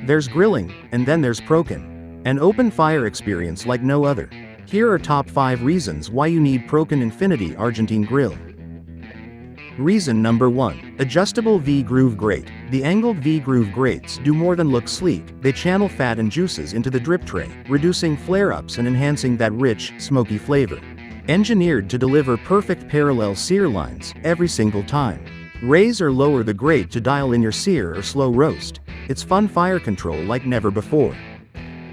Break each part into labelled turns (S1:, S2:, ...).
S1: There's grilling, and then there's Prokan. An open fire experience like no other. Here are top 5 reasons why you need Prokan Infinity Argentine Grill. Reason number 1. Adjustable V-Groove Grate. The angled V-Groove grates do more than look sleek, they channel fat and juices into the drip tray, reducing flare-ups and enhancing that rich, smoky flavor. Engineered to deliver perfect parallel sear lines, every single time. Raise or lower the grate to dial in your sear or slow roast. It's fun fire control like never before.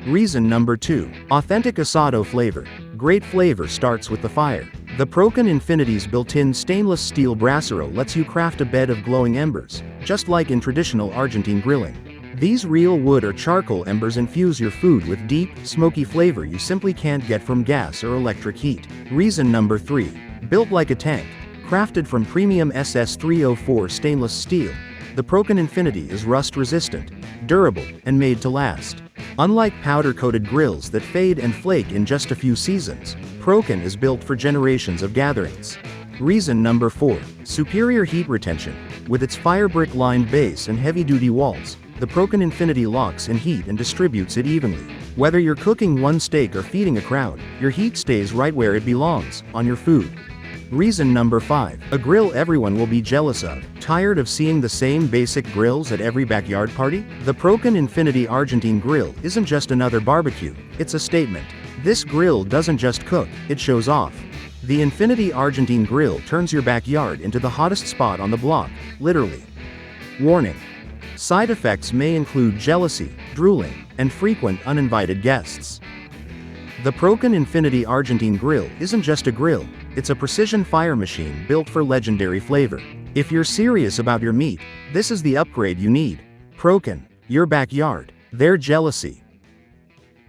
S1: Reason number 2. Authentic Asado flavor. Great flavor starts with the fire. The Prokan Infinity's built-in stainless steel brasero lets you craft a bed of glowing embers, just like in traditional Argentine grilling. These real wood or charcoal embers infuse your food with deep, smoky flavor you simply can't get from gas or electric heat. Reason number 3. Built like a tank. Crafted from premium SS304 stainless steel, the Prokan Infinity is rust-resistant, durable, and made to last. Unlike powder-coated grills that fade and flake in just a few seasons, Prokan is built for generations of gatherings. Reason number 4. Superior heat retention. With its Firebrick-lined base and heavy-duty walls, the Prokan Infinity locks in heat and distributes it evenly. Whether you're cooking one steak or feeding a crowd, your heat stays right where it belongs, on your food. Reason number 5. A grill everyone will be jealous of. Tired of seeing the same basic grills at every backyard party? The Prokan Infinity Argentine Grill isn't just another barbecue, it's a statement. This grill doesn't just cook, it shows off. The Infinity Argentine Grill turns your backyard into the hottest spot on the block, literally. Warning. Side effects may include jealousy, drooling, and frequent uninvited guests. The Prokan Infinity Argentine Grill isn't just a grill, it's a precision fire machine built for legendary flavor. If you're serious about your meat, this is the upgrade you need. Prokan, your backyard, their jealousy.